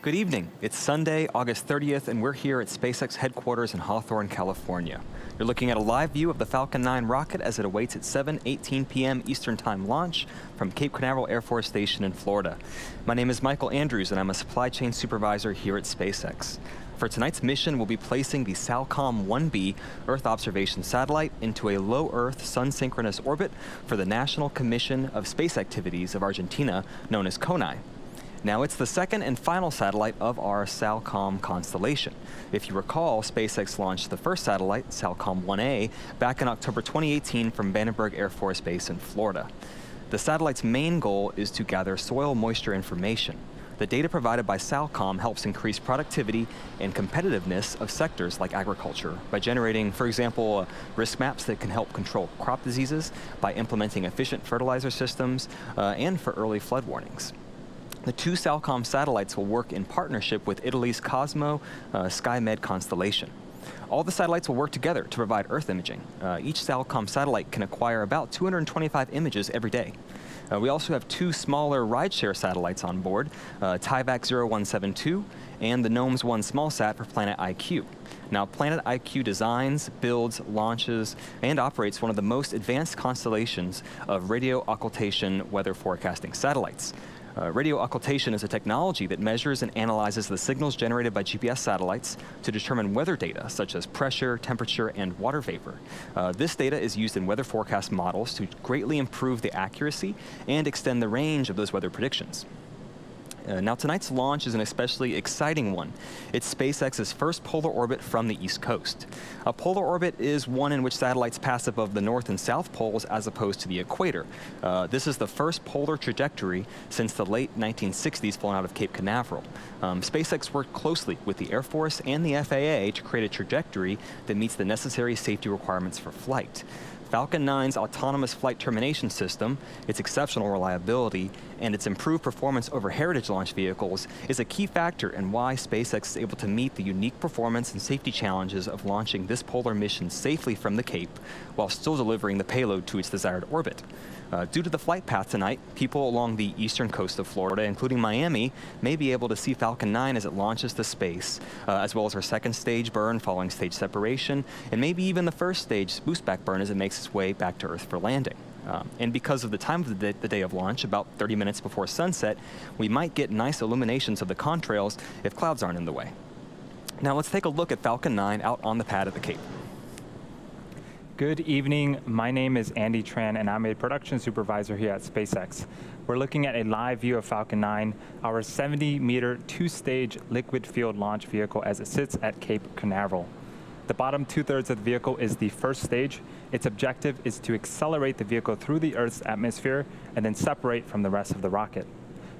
Good evening. It's Sunday, August 30th, and we're here at SpaceX headquarters in Hawthorne, California. You're looking at a live view of the Falcon 9 rocket as it awaits its 7:18 p.m. Eastern Time launch from Cape Canaveral Air Force Station in Florida. My name is Michael Andrews, and I'm a supply chain supervisor here at SpaceX. For tonight's mission, we'll be placing the SAOCOM 1B Earth observation satellite into a low-Earth sun-synchronous orbit for the National Commission of Space Activities of Argentina, known as CONAI. Now, it's the second and final satellite of our SAOCOM constellation. If you recall, SpaceX launched the first satellite, SAOCOM 1A, back in October 2018 from Vandenberg Air Force Base in Florida. The satellite's main goal is to gather soil moisture information. The data provided by SAOCOM helps increase productivity and competitiveness of sectors like agriculture by generating, for example, risk maps that can help control crop diseases, by implementing efficient fertilizer systems, and for early flood warnings. The two SAOCOM satellites will work in partnership with Italy's Cosmo SkyMed constellation. All the satellites will work together to provide Earth imaging. Each SAOCOM satellite can acquire about 225 images every day. We also have two smaller rideshare satellites on board, Tyvak-0172 and the GNOMES-1 small sat for PlanetiQ. Now, PlanetiQ designs, builds, launches, and operates one of the most advanced constellations of radio occultation weather forecasting satellites. Radio occultation is a technology that measures and analyzes the signals generated by GPS satellites to determine weather data, such as pressure, temperature, and water vapor. This data is used in weather forecast models to greatly improve the accuracy and extend the range of those weather predictions. Now, tonight's launch is an especially exciting one. It's SpaceX's first polar orbit from the East Coast. A polar orbit is one in which satellites pass above the North and South poles as opposed to the equator. This is the first polar trajectory since the late 1960s flown out of Cape Canaveral. SpaceX worked closely with the Air Force and the FAA to create a trajectory that meets the necessary safety requirements for flight. Falcon 9's autonomous flight termination system, its exceptional reliability, and its improved performance over heritage launch vehicles is a key factor in why SpaceX is able to meet the unique performance and safety challenges of launching this polar mission safely from the Cape while still delivering the payload to its desired orbit. Due to the flight path tonight, people along the eastern coast of Florida, including Miami, may be able to see Falcon 9 as it launches to space, as well as our second stage burn following stage separation, and maybe even the first stage boost back burn as it makes its way back to Earth for landing. And because of the time of the day of launch, about 30 minutes before sunset, we might get nice illuminations of the contrails if clouds aren't in the way. Now let's take a look at Falcon 9 out on the pad at the Cape. Good evening. My name is Andy Tran, and I'm a production supervisor here at SpaceX. We're looking at a live view of Falcon 9, our 70-meter, two-stage liquid fueled launch vehicle as it sits at Cape Canaveral. The bottom two-thirds of the vehicle is the first stage. Its objective is to accelerate the vehicle through the Earth's atmosphere and then separate from the rest of the rocket.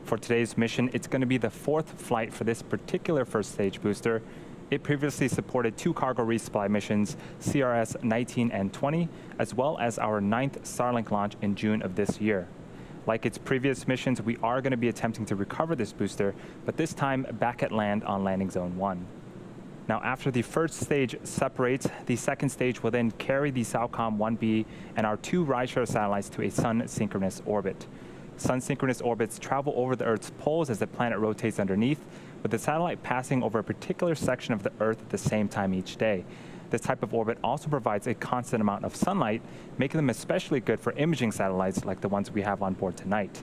For today's mission, it's going to be the fourth flight for this particular first stage booster. It previously supported two cargo resupply missions, CRS-19 and 20, as well as our 9th Starlink launch in June of this year. Like its previous missions, we are going to be attempting to recover this booster, but this time back at land on Landing Zone 1. Now, after the first stage separates, the second stage will then carry the SAOCOM 1B and our two rideshare satellites to a sun-synchronous orbit. Sun-synchronous orbits travel over the Earth's poles as the planet rotates underneath, with the satellite passing over a particular section of the Earth at the same time each day. This type of orbit also provides a constant amount of sunlight, making them especially good for imaging satellites like the ones we have on board tonight.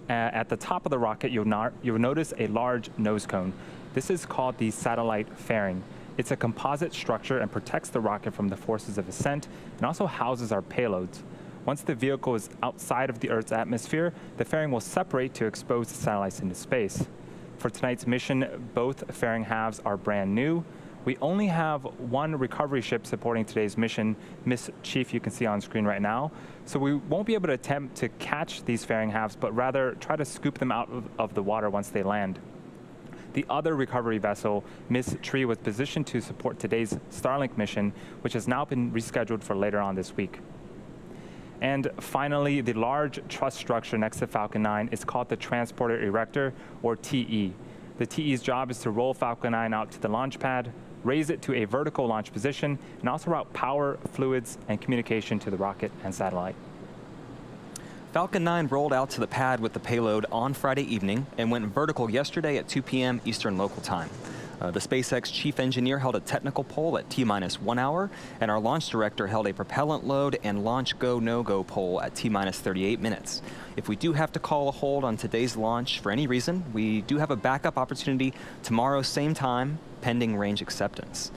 At the top of the rocket, you'll notice a large nose cone. This is called the satellite fairing. It's a composite structure and protects the rocket from the forces of ascent and also houses our payloads. Once the vehicle is outside of the Earth's atmosphere, the fairing will separate to expose the satellites into space. For tonight's mission, both fairing halves are brand new. We only have one recovery ship supporting today's mission, Miss Chief, you can see on screen right now. So we won't be able to attempt to catch these fairing halves, but rather try to scoop them out of the water once they land. The other recovery vessel, Miss Tree, was positioned to support today's Starlink mission, which has now been rescheduled for later on this week. And finally, the large truss structure next to Falcon 9 is called the Transporter Erector, or TE. The TE's job is to roll Falcon 9 out to the launch pad, raise it to a vertical launch position, and also route power, fluids, and communication to the rocket and satellite. Falcon 9 rolled out to the pad with the payload on Friday evening and went vertical yesterday at 2 p.m. Eastern Local Time. The SpaceX chief engineer held a technical poll at T-minus 1 hour, and our launch director held a propellant load and launch go, no-go poll at T-minus 38 minutes. If we do have to call a hold on today's launch for any reason, we do have a backup opportunity tomorrow, same time, pending range acceptance.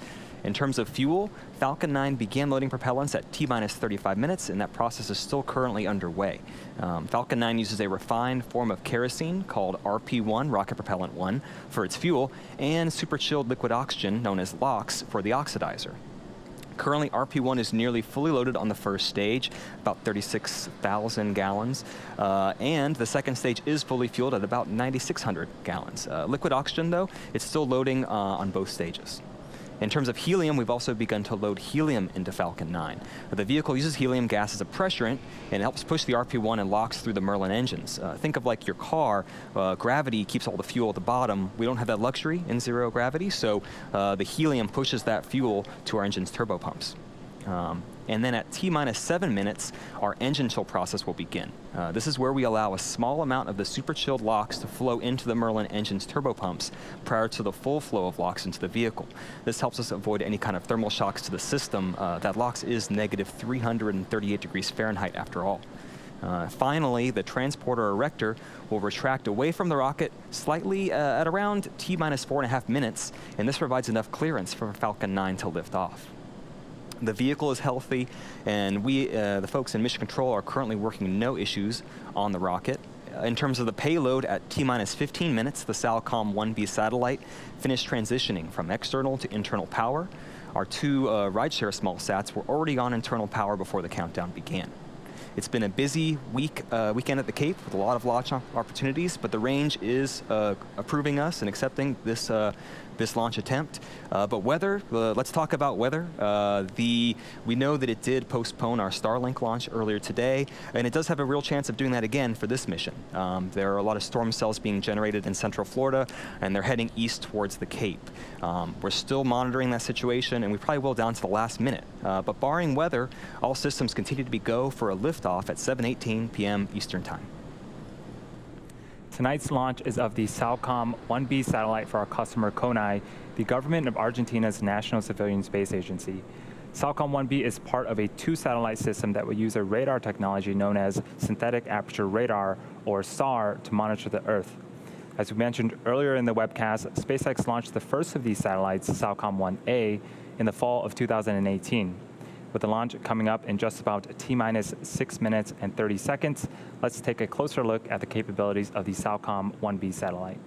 In terms of fuel, Falcon 9 began loading propellants at T-minus 35 minutes, and that process is still currently underway. Falcon 9 uses a refined form of kerosene called RP1, Rocket Propellant 1, for its fuel, and superchilled liquid oxygen, known as LOX, for the oxidizer. Currently, RP1 is nearly fully loaded on the first stage, about 36,000 gallons, and the second stage is fully fueled at about 9,600 gallons. Liquid oxygen, though, it's still loading on both stages. In terms of helium, we've also begun to load helium into Falcon 9. The vehicle uses helium gas as a pressurant and helps push the RP1 and LOX through the Merlin engines. Think of like your car, gravity keeps all the fuel at the bottom. We don't have that luxury in zero gravity, so the helium pushes that fuel to our engine's turbopumps. And then at T-minus 7 minutes, our engine chill process will begin. This is where we allow a small amount of the super chilled LOX to flow into the Merlin engine's turbopumps prior to the full flow of LOX into the vehicle. This helps us avoid any kind of thermal shocks to the system. That LOX is negative 338 degrees Fahrenheit after all. Finally, the transporter erector will retract away from the rocket slightly at around T-minus 4.5 minutes, and this provides enough clearance for Falcon 9 to lift off. The vehicle is healthy, and we, the folks in Mission Control, are currently working no issues on the rocket. In terms of the payload, at T-minus 15 minutes, the SAOCOM 1B satellite finished transitioning from external to internal power. Our two rideshare small sats were already on internal power before the countdown began. It's been a busy weekend at the Cape with a lot of launch opportunities, but the range is approving us and accepting this launch attempt. But weather, let's talk about weather. We know that it did postpone our Starlink launch earlier today, and it does have a real chance of doing that again for this mission. There are a lot of storm cells being generated in Central Florida, and they're heading east towards the Cape. We're still monitoring that situation, and we probably will down to the last minute. But barring weather, all systems continue to be go for a liftoff at 7:18 p.m. Eastern Time. Tonight's launch is of the SAOCOM 1B satellite for our customer CONAI, the government of Argentina's National Civilian Space Agency. SAOCOM 1B is part of a two-satellite system that will use a radar technology known as synthetic aperture radar, or SAR, to monitor the Earth. As we mentioned earlier in the webcast, SpaceX launched the first of these satellites, SAOCOM 1A, in the fall of 2018. With the launch coming up in just about T-minus 6 minutes and 30 seconds, let's take a closer look at the capabilities of the SAOCOM 1B satellite.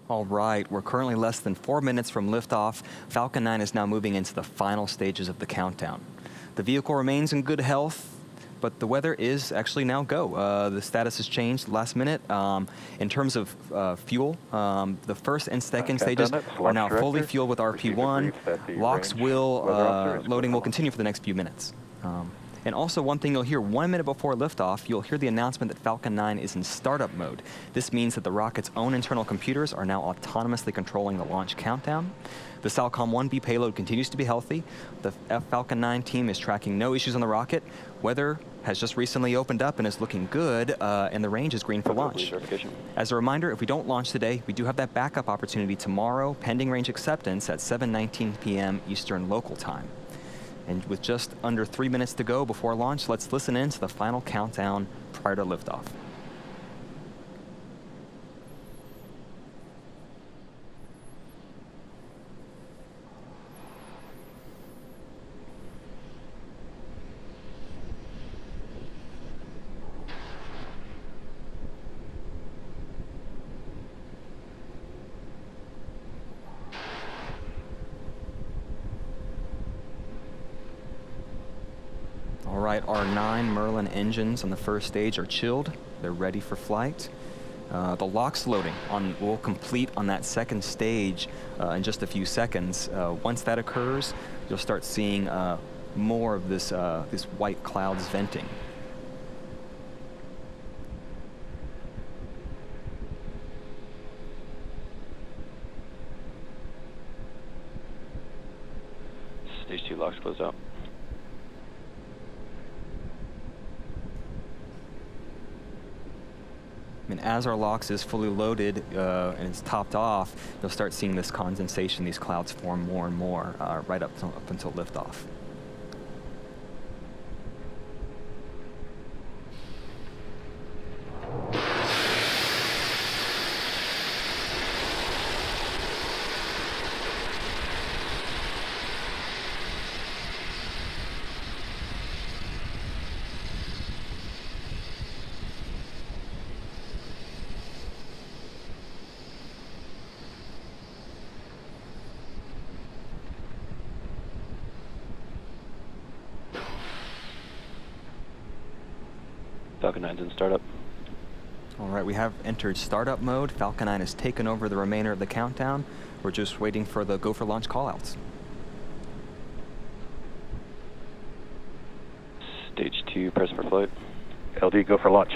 All right, we're currently less than 4 minutes from liftoff. Falcon 9 is now moving into the final stages of the countdown. The vehicle remains in good health, but the weather is actually now go. The status has changed last minute. In terms of fuel, the first and second stages are now fully fueled with RP1. LOX loading will continue for the next few minutes. And also one thing you'll hear 1 minute before liftoff, you'll hear the announcement that Falcon 9 is in startup mode. This means that the rocket's own internal computers are now autonomously controlling the launch countdown. The SAOCOM 1B payload continues to be healthy. The Falcon 9 team is tracking no issues on the rocket. Weather has just recently opened up and is looking good, and the range is green for launch. As a reminder, if we don't launch today, we do have that backup opportunity tomorrow, pending range acceptance at 7:19 p.m. Eastern local time. And with just under 3 minutes to go before launch, let's listen in to the final countdown prior to liftoff. All right, our 9 Merlin engines on the first stage are chilled. They're ready for flight. The LOX loading will complete on that second stage in just a few seconds. Once that occurs, you'll start seeing more of this white clouds venting. Stage 2 LOX closed out. And as our LOX is fully loaded and it's topped off, you'll start seeing this condensation, these clouds form more and more right up until liftoff. Falcon 9's in startup. All right, we have entered startup mode. Falcon 9 has taken over the remainder of the countdown. We're just waiting for the go for launch callouts. Stage 2, press for flight. LD, go for launch.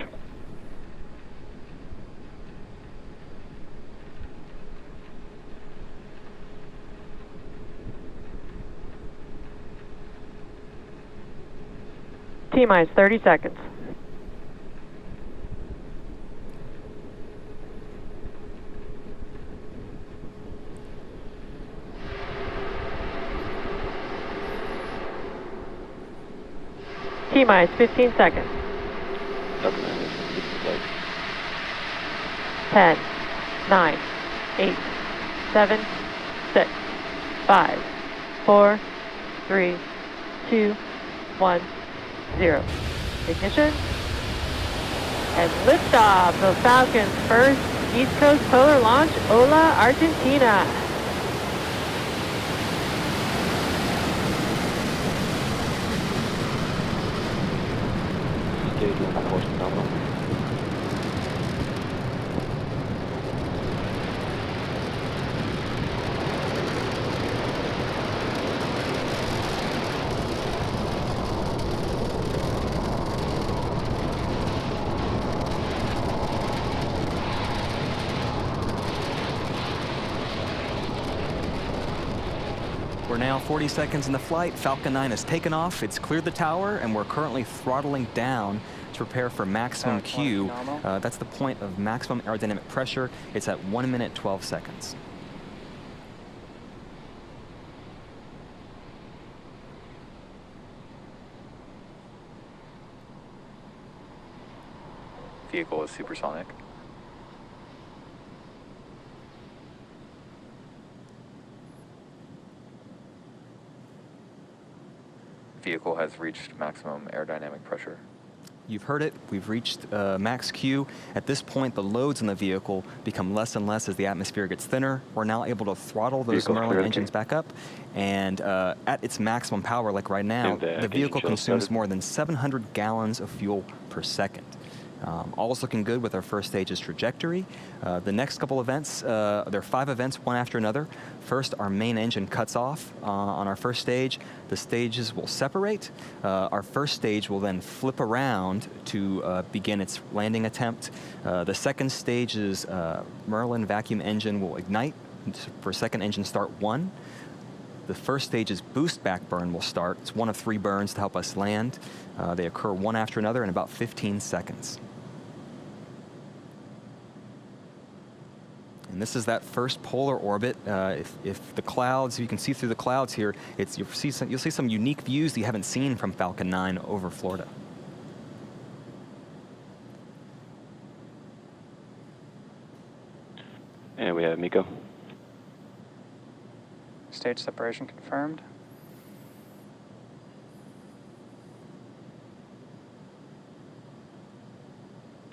T-minus 30 seconds. T-minus 15 seconds. Falcon 9 is complete for flight. 10, 9, 8, 7, 6, 5, 4, 3, 2, 1, 0. Ignition. And liftoff of Falcon's first East Coast Polar Launch, Hola, Argentina. Stage 1 course nominal. We're now 40 seconds into flight. Falcon 9 has taken off. It's cleared the tower, and we're currently throttling down to prepare for maximum Q. That's the point of maximum aerodynamic pressure. It's at 1 minute 12 seconds. Vehicle is supersonic. Vehicle has reached maximum aerodynamic pressure. You've heard it. We've reached max Q. At this point, the loads in the vehicle become less and less as the atmosphere gets thinner. We're now able to throttle those Vehicle Merlin clear, engines back up. And at its maximum power, like right now, And the the engine vehicle chill consumes started. more than 700 gallons of fuel per second. All's looking good with our first stage's trajectory. The next couple events, there are 5 events, one after another. First, our main engine cuts off on our first stage. The stages will separate. Our first stage will then flip around to begin its landing attempt. The second stage's Merlin vacuum engine will ignite for second engine start 1. The first stage's boost back burn will start. It's one of 3 burns to help us land. They occur one after another in about 15 seconds. And this is that first polar orbit. If the clouds, you can see through the clouds here, you'll see some unique views that you haven't seen from Falcon 9 over Florida. And we have Miko. Stage separation confirmed.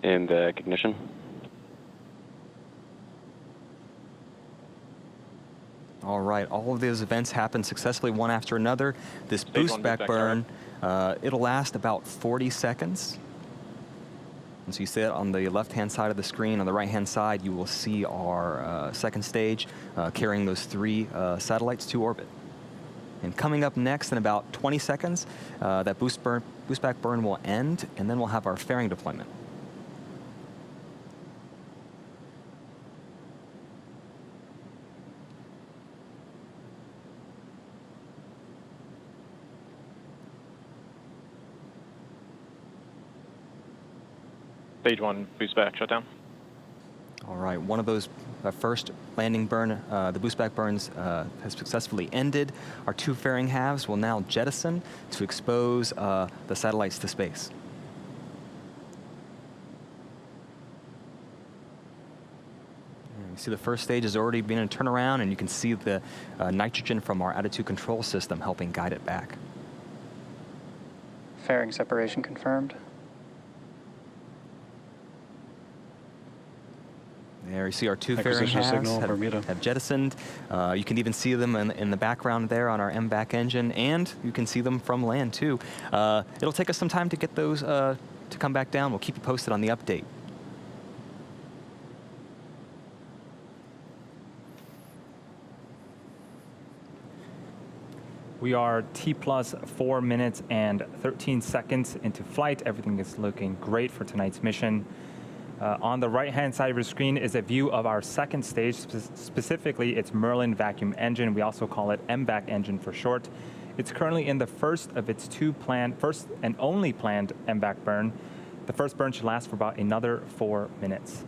And ignition. All right, all of those events happen successfully one after another. This Stage boost 1 back back burn, it'll last about 40 seconds. And so you see it on the left-hand side of the screen. On the right-hand side, you will see our second stage carrying those 3 satellites to orbit. And coming up next in about 20 seconds, that boost back burn will end, and then we'll have our fairing deployment. Stage 1 boost back shutdown. All right, one of those first landing burn, the boost back burns has successfully ended. Our 2 fairing halves will now jettison to expose the satellites to space. And you see the first stage is already being turned around, and you can see the nitrogen from our attitude control system helping guide it back. Fairing separation confirmed. There you see our 2 fairing Acquisition halves signal, Bermuda. have jettisoned. You can even see them in the background there on our MVAC engine, and you can see them from land too. It'll take us some time to get those to come back down. We'll keep you posted on the update. We are T plus 4 minutes and 13 seconds into flight. Everything is looking great for tonight's mission. On the right-hand side of your screen is a view of our second stage, specifically its Merlin vacuum engine. We also call it MVAC engine for short. It's currently in the first of its 2 planned, first and only planned MVAC burn. The first burn should last for about another 4 minutes.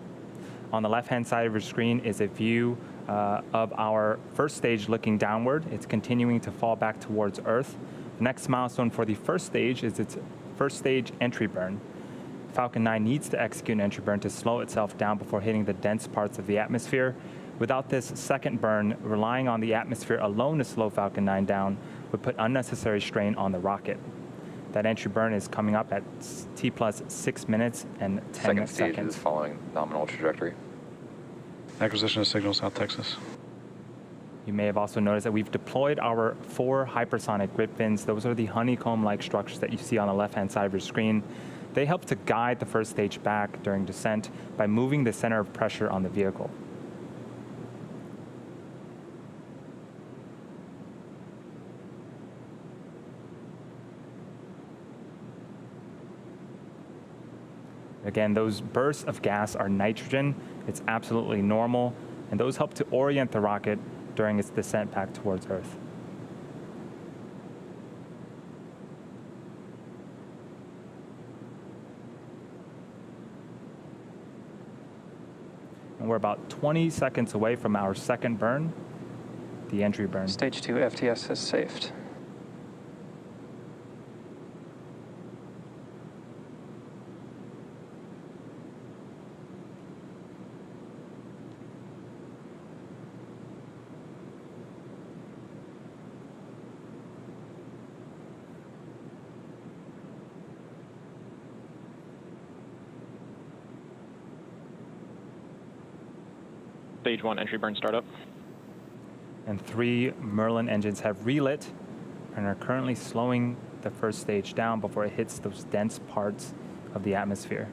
On the left-hand side of your screen is a view of our first stage looking downward. It's continuing to fall back towards Earth. The next milestone for the first stage is its first stage entry burn. Falcon 9 needs to execute an entry burn to slow itself down before hitting the dense parts of the atmosphere. Without this second burn, relying on the atmosphere alone to slow Falcon 9 down would put unnecessary strain on the rocket. That entry burn is coming up at T plus 6 minutes and 10 Second stage seconds. is following nominal trajectory. Acquisition of signal, South Texas. You may have also noticed that we've deployed our 4 hypersonic grid fins. Those are the honeycomb-like structures that you see on the left-hand side of your screen. They help to guide the first stage back during descent by moving the center of pressure on the vehicle. Again, those bursts of gas are nitrogen. It's absolutely normal, and those help to orient the rocket during its descent back towards Earth. And we're about 20 seconds away from our second burn, the entry burn. Stage 2 FTS has safed. Stage 1 entry burn startup. And 3 Merlin engines have relit and are currently slowing the first stage down before it hits those dense parts of the atmosphere.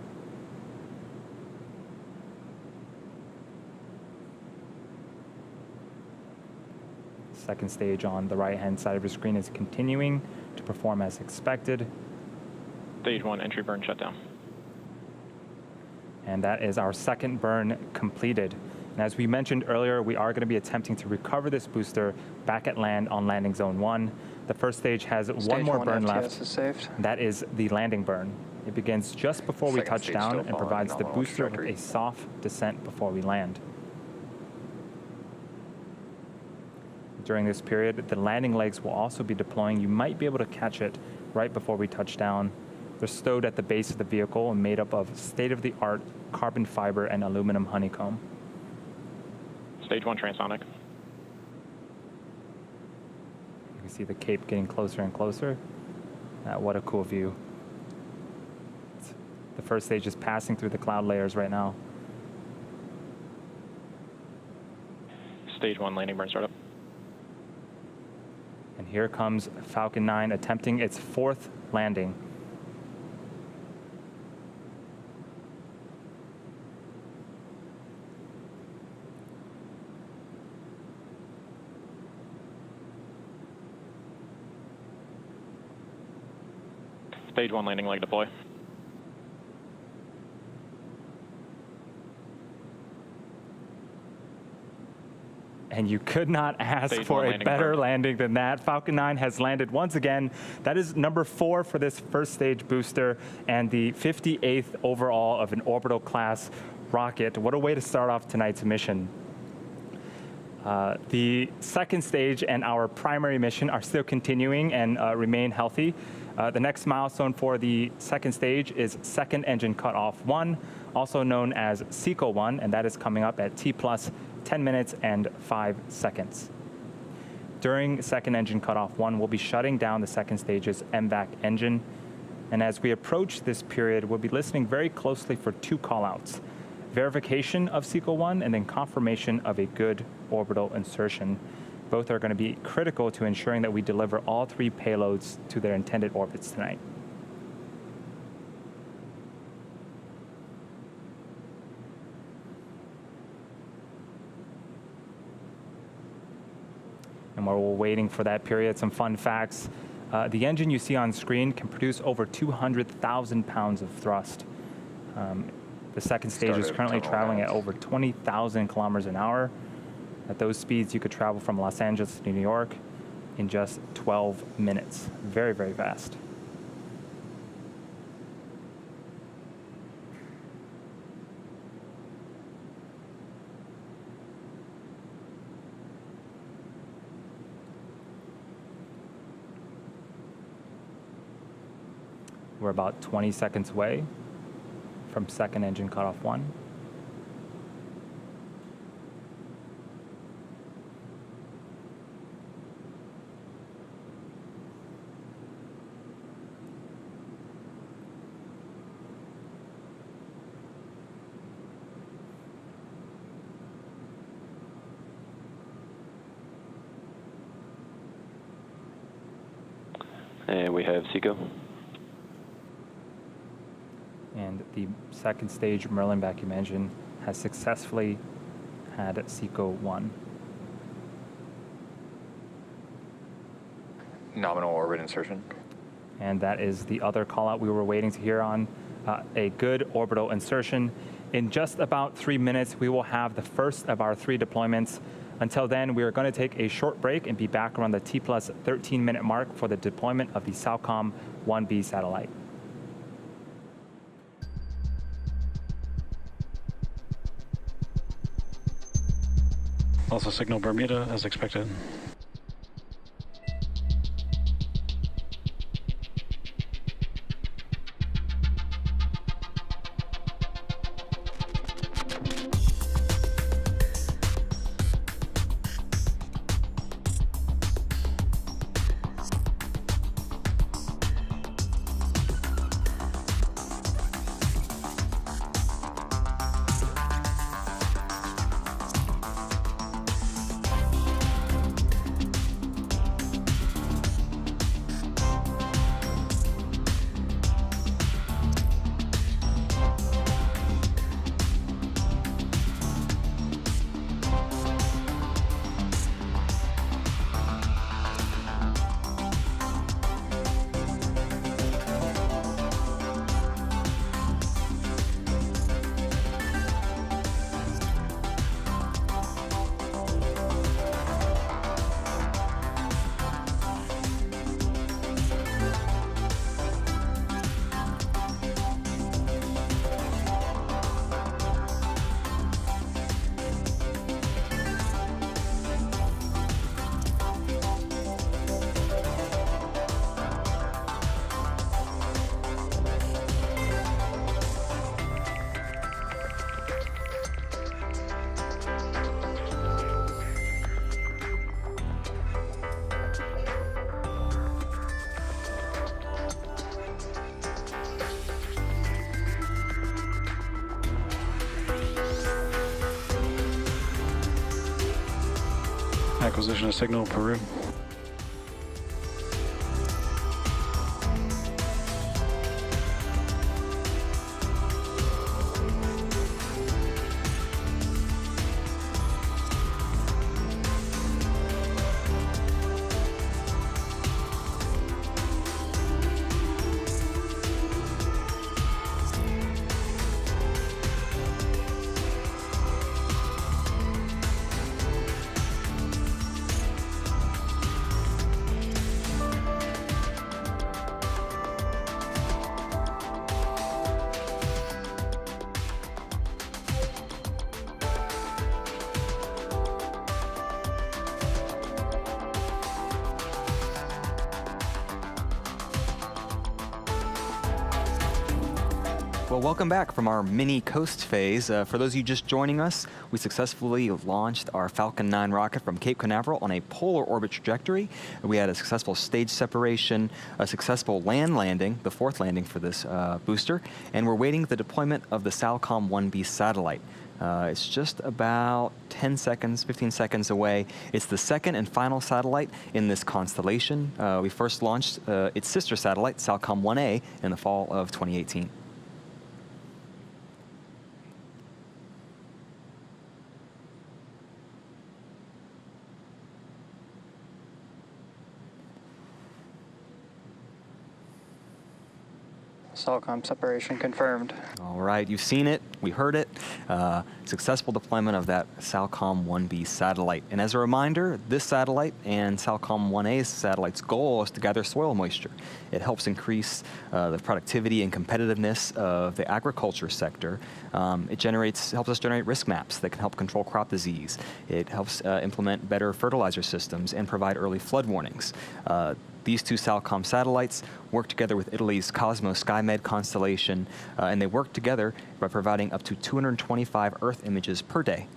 Second stage on the right-hand side of your screen is continuing to perform as expected. Stage 1 entry burn shutdown. And that is our second burn completed. And as we mentioned earlier, we are going to be attempting to recover this booster back at land on landing zone 1. The first stage has one more burn left. Is saved. That is the landing burn. It begins just before we Second touch stage down still and following provides the normal booster with trajectory. a soft descent before we land. During this period, the landing legs will also be deploying. You might be able to catch it right before we touch down. They're stowed at the base of the vehicle and made up of state-of-the-art carbon fiber and aluminum honeycomb. Stage 1 transonic. You can see the cape getting closer and closer. What a cool view. The first stage is passing through the cloud layers right now. Stage 1 landing burn startup. And here comes Falcon 9 attempting its 4th landing. Stage 1 landing leg deploy. And you could not ask Stage for 1 a landing better burn. landing than that. Falcon 9 has landed once again. That is number 4 for this first stage booster and the 58th overall of an orbital class rocket. What a way to start off tonight's mission. The second stage and our primary mission are still continuing and remain healthy. The next milestone for the second stage is second engine cutoff 1, also known as SAOCOM, and that is coming up at T plus 10 minutes and 5 seconds. During second engine cutoff 1, we'll be shutting down the second stage's MVAC engine. And as we approach this period, we'll be listening very closely for 2 callouts: verification of SAOCOM and then confirmation of a good orbital insertion. Both are going to be critical to ensuring that we deliver all 3 payloads to their intended orbits tonight. And while we're waiting for that period, some fun facts. The engine you see on screen can produce over 200,000 pounds of thrust. The second stage is Started currently tunnel traveling at rounds. over 20,000 kilometers an hour. At those speeds, you could travel from Los Angeles to New York in just 12 minutes. Very, very fast. We're about 20 seconds away from second engine cutoff 1. And we have SECO. And the second stage Merlin vacuum engine has successfully had SECO 1. Nominal orbit insertion. And that is the other call out we were waiting to hear on, a good orbital insertion. In just about 3 minutes, we will have the first of our 3 deployments. Until then, we are going to take a short break and be back around the T plus 13-minute mark for the deployment of the SAOCOM 1B satellite. Also signal Bermuda as expected. Acquisition of signal, Peru. Well, welcome back from our mini coast phase. For those of you just joining us, we successfully launched our Falcon 9 rocket from Cape Canaveral on a polar orbit trajectory. We had a successful stage separation, a successful land landing, the 4th landing for this booster, and we're waiting the deployment of the SAOCOM 1B satellite. It's just about 10 seconds, 15 seconds away. It's the second and final satellite in this constellation. We first launched its sister satellite, SAOCOM 1A, in the fall of 2018. SAOCOM separation confirmed. All right, you've seen it, we heard it. Successful deployment of that SAOCOM 1B satellite. And as a reminder, this satellite and SAOCOM 1A's satellite's goal is to gather soil moisture. It helps increase the productivity and competitiveness of the agriculture sector. It helps us generate risk maps that can help control crop disease. It helps implement better fertilizer systems and provide early flood warnings. These 2 SAOCOM satellites work together with Italy's Cosmos SkyMed constellation, and they work together by providing up to 225 Earth images per day.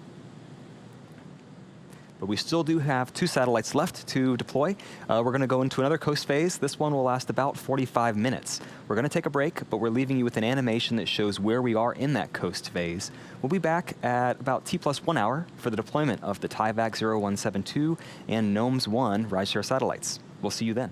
But we still do have 2 satellites left to deploy. We're going to go into another coast phase. This one will last about 45 minutes. We're going to take a break, but we're leaving you with an animation that shows where we are in that coast phase. We'll be back at about T+1 hour for the deployment of the Tyvak-0172 and GNOMES-1 rideshare satellites. We'll see you then.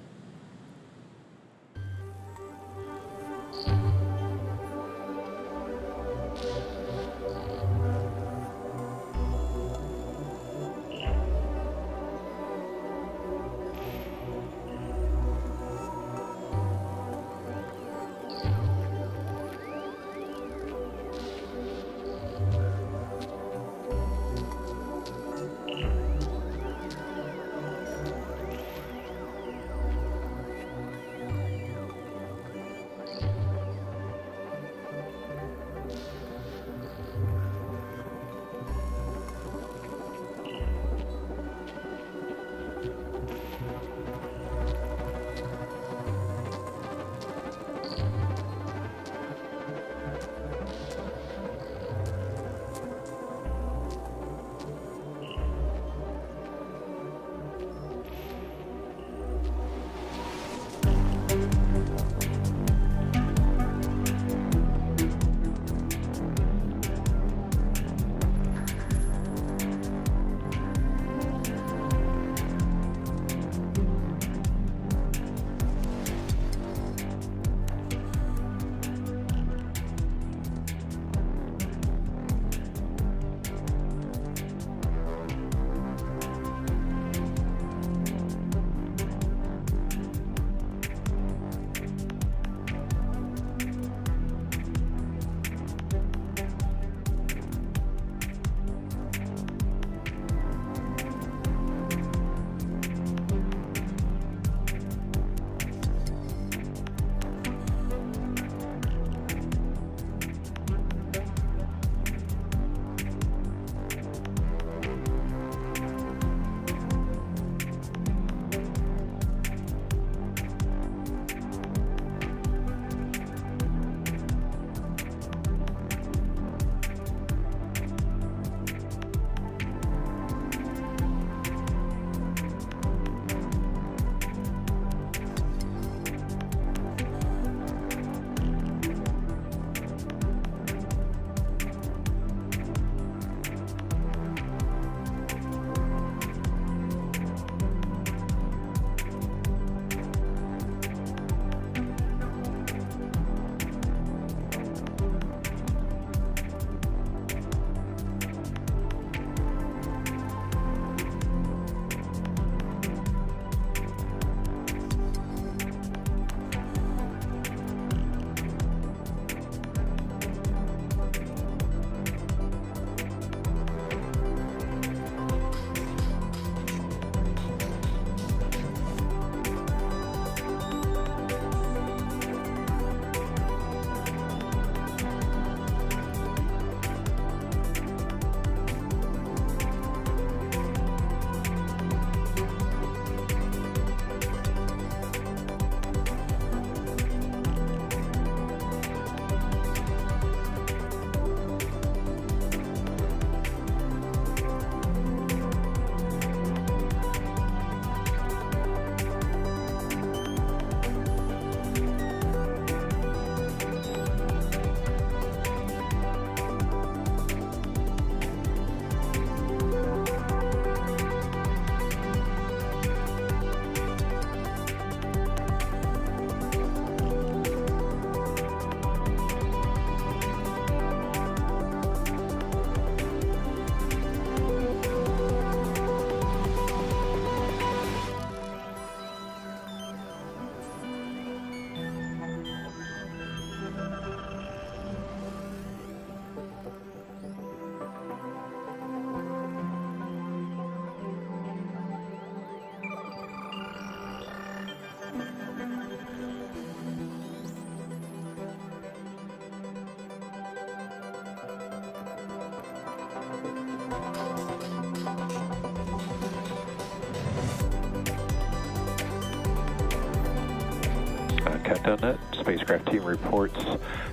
Countdown.net, spacecraft team reports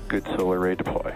good solar array deploy.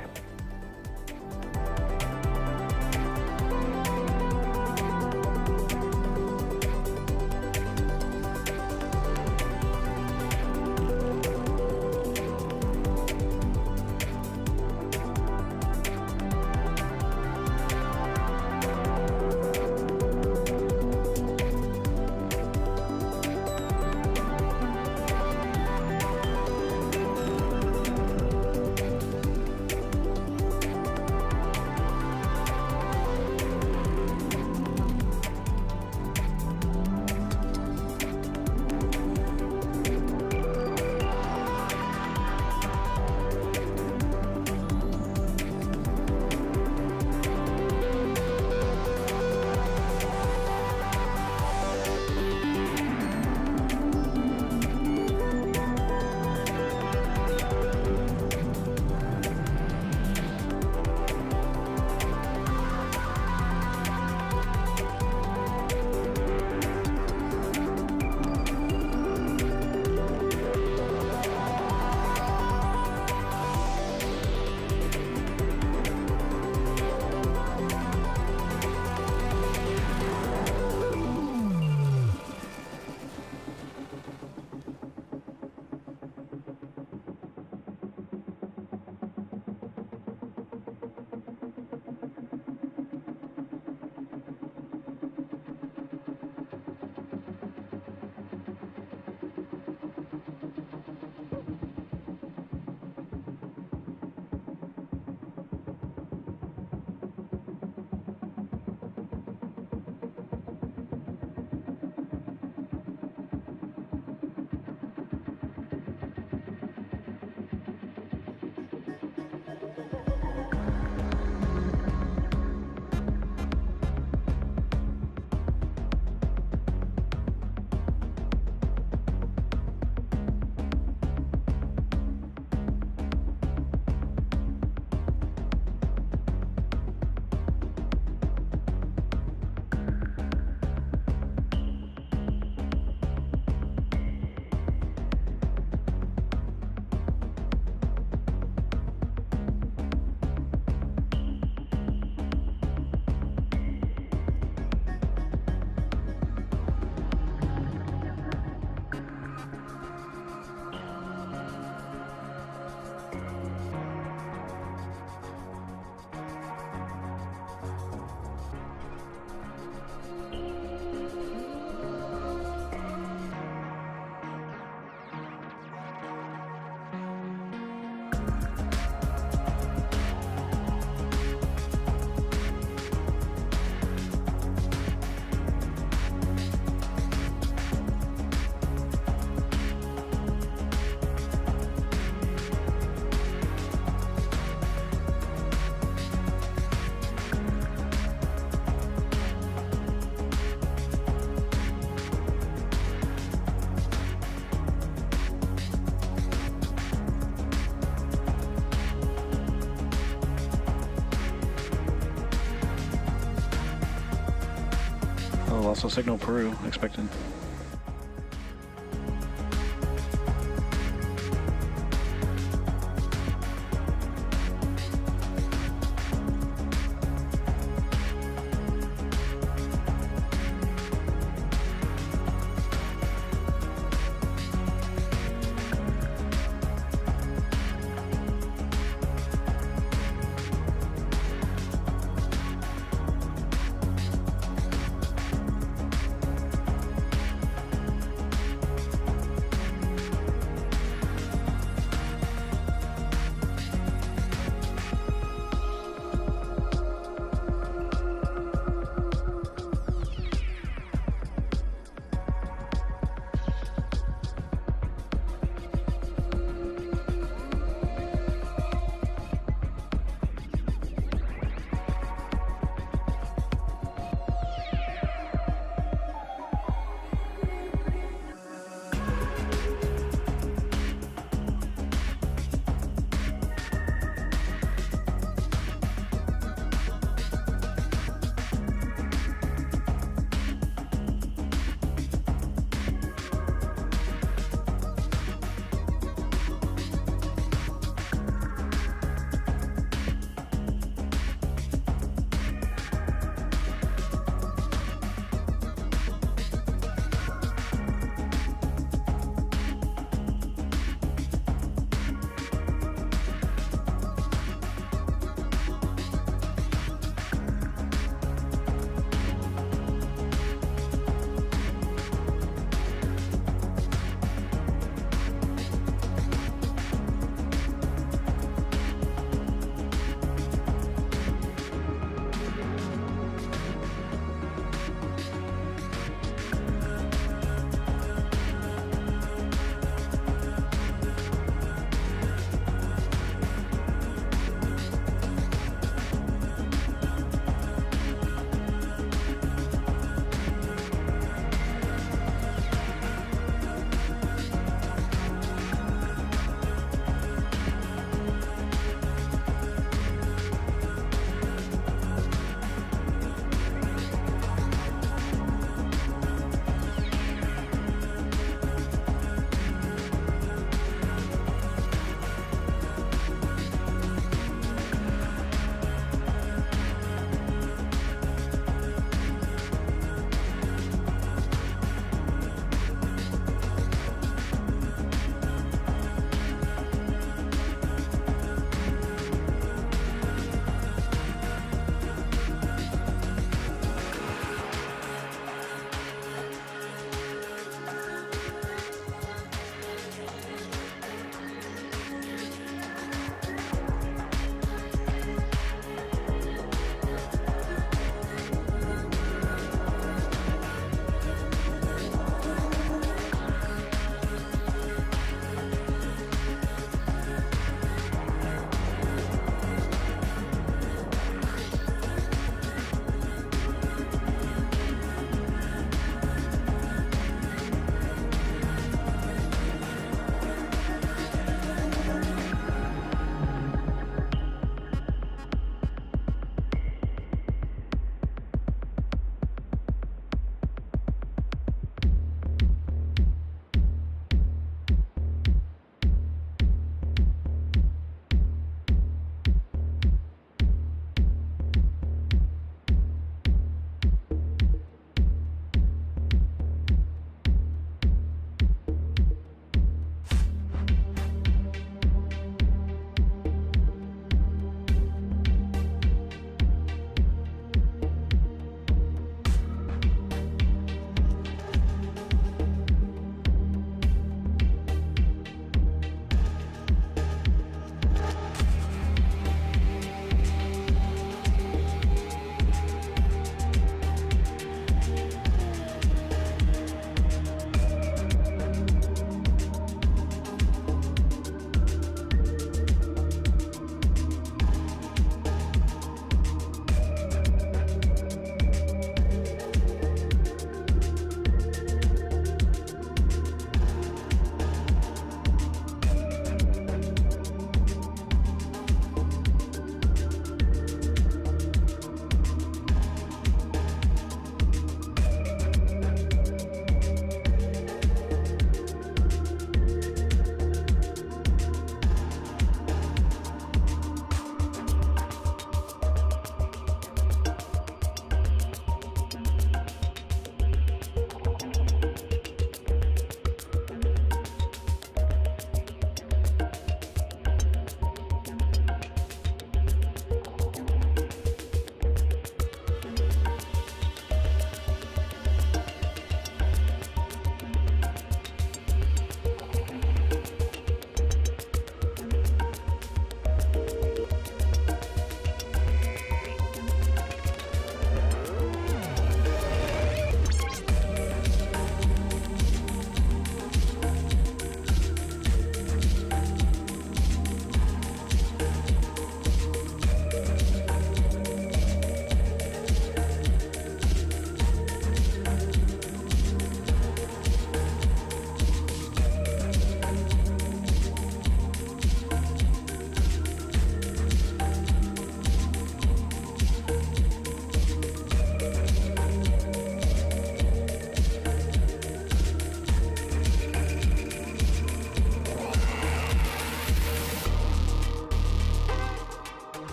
Also signal Peru expected.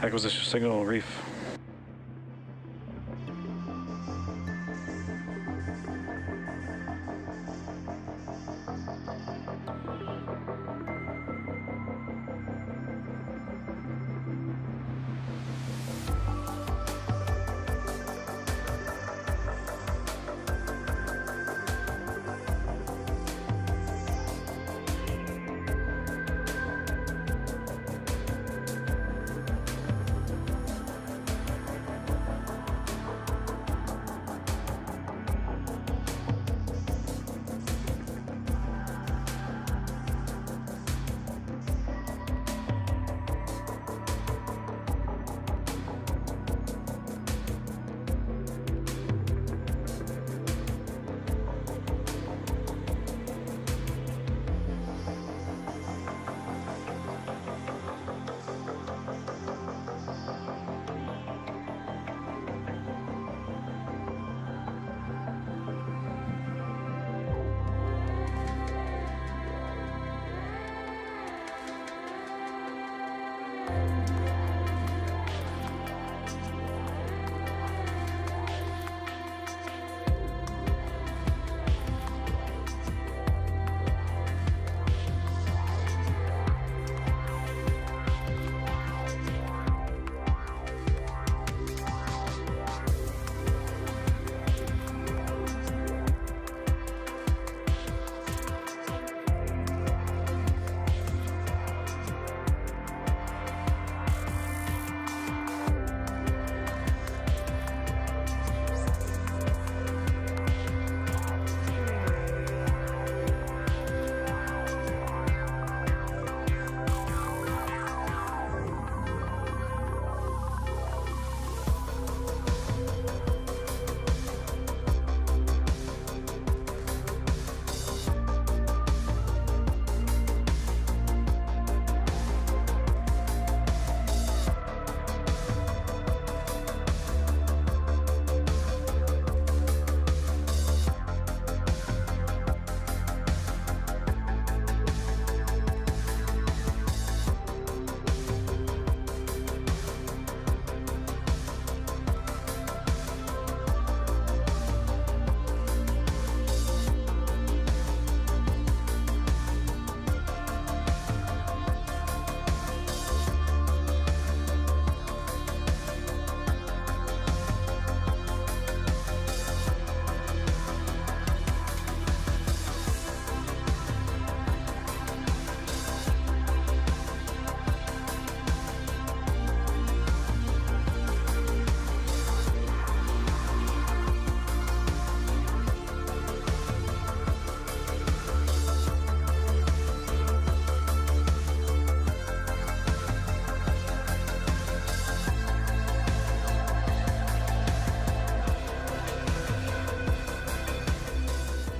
Acquisition signal reef.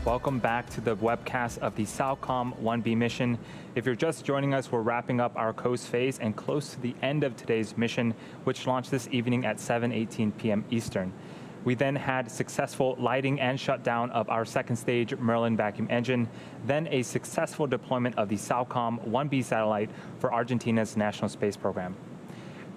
Welcome back to the webcast of the SAOCOM 1B mission. If you're just joining us, we're wrapping up our coast phase and close to the end of today's mission, which launched this evening at 7:18 p.m. Eastern. We then had successful lighting and shutdown of our second stage Merlin vacuum engine, then a successful deployment of the SAOCOM 1B satellite for Argentina's National Space Program.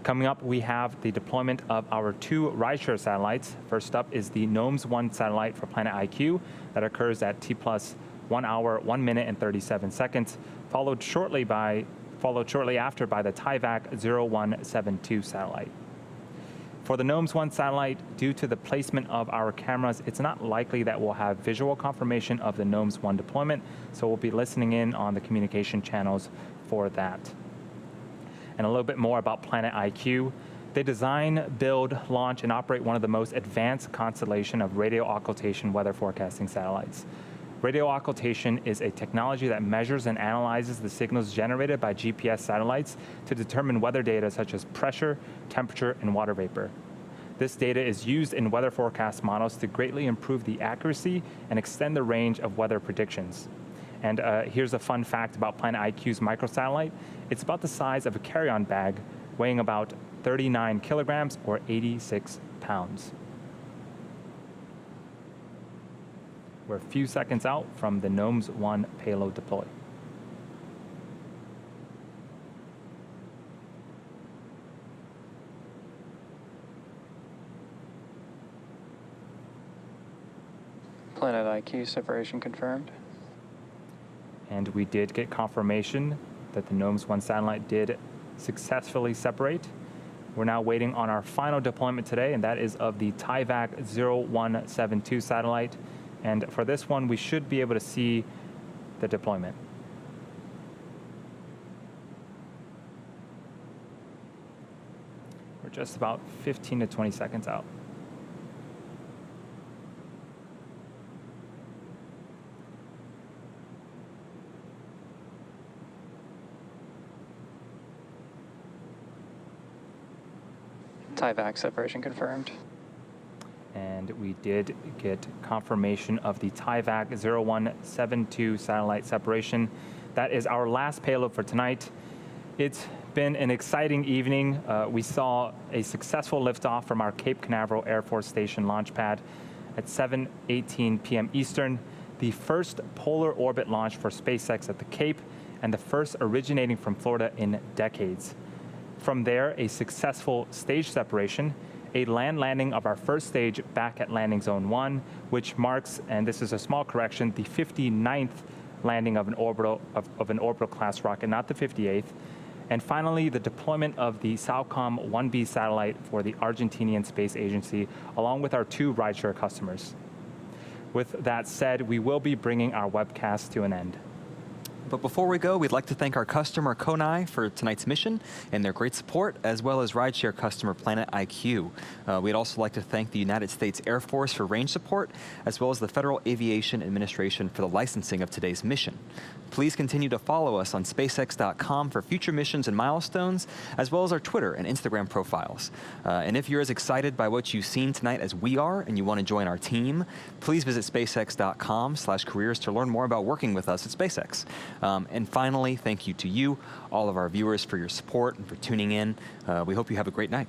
Coming up, we have the deployment of our two rideshare satellites. First up is the GNOMES-1 satellite for PlanetiQ that occurs at T+1 hour, 1 minute and 37 seconds, followed shortly after by the Tyvak-0172 satellite. For the GNOMES-1 satellite, due to the placement of our cameras, it's not likely that we'll have visual confirmation of the GNOMES-1 deployment, so we'll be listening in on the communication channels for that. And a little bit more about PlanetiQ. They design, build, launch, and operate one of the most advanced constellation of radio occultation weather forecasting satellites. Radio occultation is a technology that measures and analyzes the signals generated by GPS satellites to determine weather data such as pressure, temperature, and water vapor. This data is used in weather forecast models to greatly improve the accuracy and extend the range of weather predictions. And here's a fun fact about PlanetiQ's microsatellite. It's about the size of a carry-on bag, weighing about 39 kilograms or 86 pounds. We're a few seconds out from the GNOMES-1 payload deploy. PlanetiQ separation confirmed. And we did get confirmation that the GNOMES-1 satellite did successfully separate. We're now waiting on our final deployment today, and that is of the Tyvak-0172 satellite. And for this one, we should be able to see the deployment. We're just about 15 to 20 seconds out. Tyvak separation confirmed. And we did get confirmation of the Tyvak-0172 satellite separation. That is our last payload for tonight. It's been an exciting evening. We saw a successful liftoff from our Cape Canaveral Air Force Station launch pad at 7:18 p.m. Eastern, the first polar orbit launch for SpaceX at the Cape, and the first originating from Florida in decades. From there, a successful stage separation, a land landing of our first stage back at Landing Zone 1, which marks, and this is a small correction, the 59th landing of an orbital class rocket, not the 58th. And finally, the deployment of the SAOCOM 1B satellite for the Argentinian Space Agency, along with our 2 rideshare customers. With that said, we will be bringing our webcast to an end. But before we go, we'd like to thank our customer Konai for tonight's mission and their great support, as well as rideshare customer PlanetiQ. We'd also like to thank the United States Air Force for range support, as well as the Federal Aviation Administration for the licensing of today's mission. Please continue to follow us on SpaceX.com for future missions and milestones, as well as our Twitter and Instagram profiles. And if you're as excited by what you've seen tonight as we are, and you want to join our team, please visit SpaceX.com/careers to learn more about working with us at SpaceX. And finally, thank you to you, all of our viewers, for your support and for tuning in. We hope you have a great night.